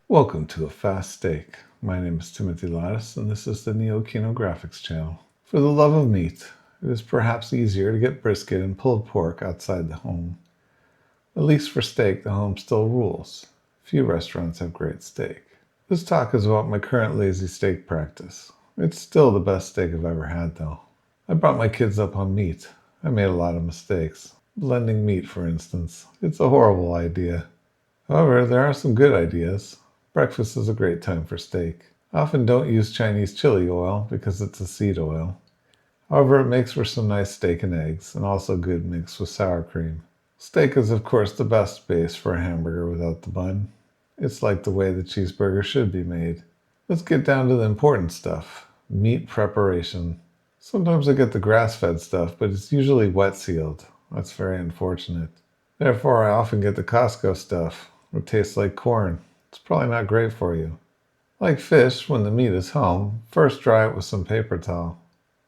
Welcome to A Fast Steak. My name is Timothy Lattice, and this is the Neo Kino Graphics channel. For the love of meat, it is perhaps easier to get brisket and pulled pork outside the home. At least for steak, the home still rules. Few restaurants have great steak. This talk is about my current lazy steak practice. It's still the best steak I've ever had, though. I brought my kids up on meat. I made a lot of mistakes. Blending meat, for instance. It's a horrible idea. However, there are some good ideas. Breakfast is a great time for steak. I often don't use Chinese chili oil because it's a seed oil. However, it makes for some nice steak and eggs, and also good mixed with sour cream. Steak is of course the best base for a hamburger without the bun. It's like the way the cheeseburger should be made. Let's get down to the important stuff. Meat preparation. Sometimes I get the grass-fed stuff, but it's usually wet sealed. That's very unfortunate. Therefore, I often get the Costco stuff. It tastes like corn. It's probably not great for you. Like fish, when the meat is home, first dry it with some paper towel.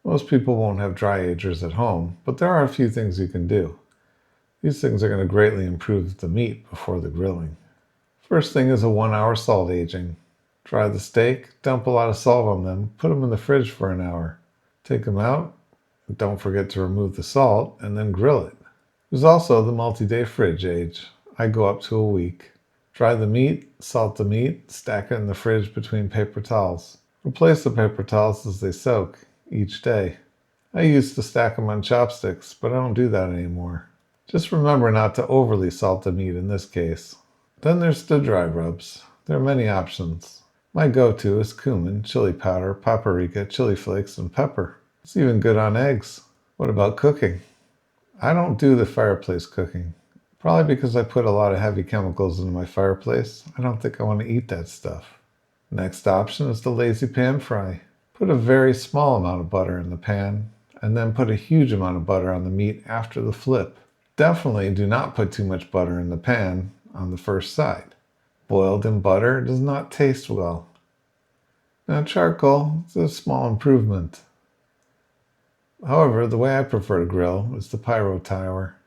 Most people won't have dry agers at home, but there are a few things you can do. These things are going to greatly improve the meat before the grilling. First thing is a 1-hour salt aging. Dry the steak, dump a lot of salt on them, put them in the fridge for an hour. Take them out, and don't forget to remove the salt, and then grill it. There's also the multi-day fridge age. I go up to a week. Dry the meat, salt the meat, stack it in the fridge between paper towels. Replace the paper towels as they soak, each day. I used to stack them on chopsticks, but I don't do that anymore. Just remember not to overly salt the meat in this case. Then there's the dry rubs. There are many options. My go-to is cumin, chili powder, paprika, chili flakes, and pepper. It's even good on eggs. What about cooking? I don't do the fireplace cooking. Probably because I put a lot of heavy chemicals into my fireplace. I don't think I want to eat that stuff. Next option is the lazy pan fry. Put a very small amount of butter in the pan, and then put a huge amount of butter on the meat after the flip. Definitely do not put too much butter in the pan on the first side. Boiled in butter does not taste well. Now charcoal is a small improvement. However, the way I prefer to grill is the Pyro Tower.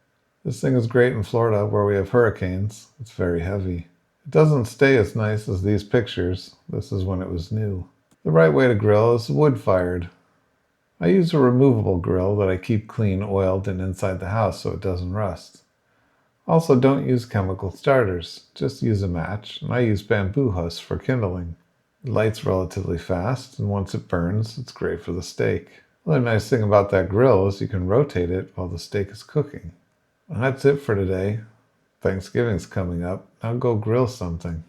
This thing is great in Florida where we have hurricanes. It's very heavy. It doesn't stay as nice as these pictures. This is when it was new. The right way to grill is wood-fired. I use a removable grill that I keep clean, oiled, and inside the house so it doesn't rust. Also, don't use chemical starters. Just use a match, and I use bamboo husks for kindling. It lights relatively fast, and once it burns, it's great for the steak. Another nice thing about that grill is you can rotate it while the steak is cooking. And that's it for today. Thanksgiving's coming up. Now go grill something.